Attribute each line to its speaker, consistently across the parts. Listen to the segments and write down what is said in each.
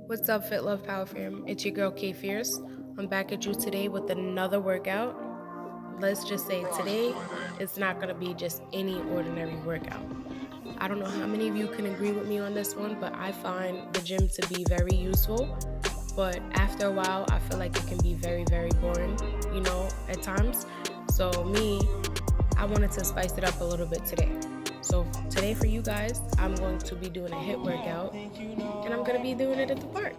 Speaker 1: What's up, Fit Love Power Fam? It's your girl K Fierce. I'm back at you today with another workout. Let's just say today it's not gonna be just any ordinary workout. I don't know how many of you can agree with me on this one, but I find the gym to be very useful. But after a while, I feel like it can be very, very boring, at times. So I wanted to spice it up a little bit today. So today for you guys, I'm going to be doing a HIIT workout, and I'm going to be doing it at the park.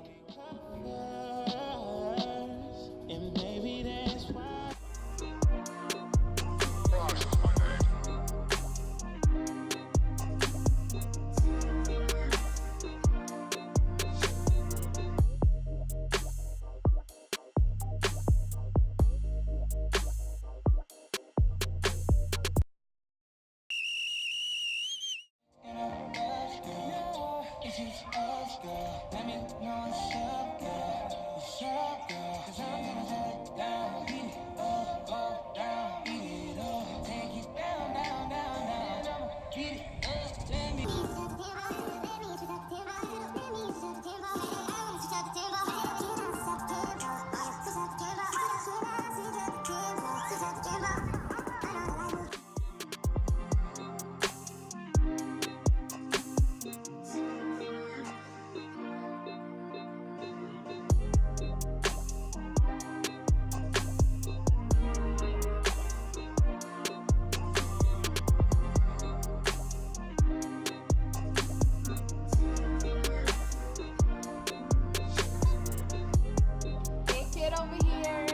Speaker 1: Over here.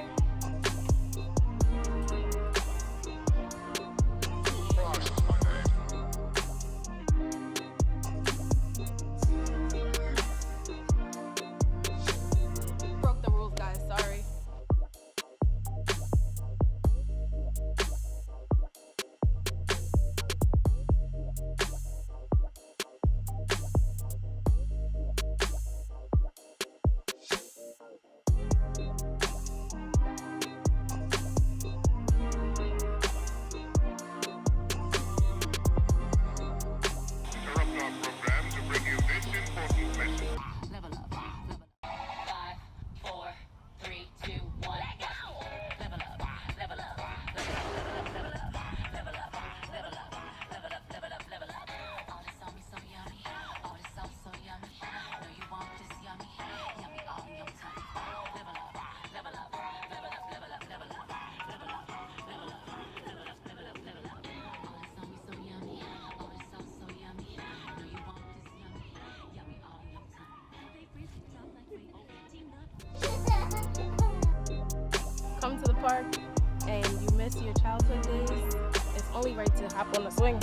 Speaker 1: Broke the rules, guys. Sorry. Come to the park and you miss your childhood days, it's only right to hop on the swing.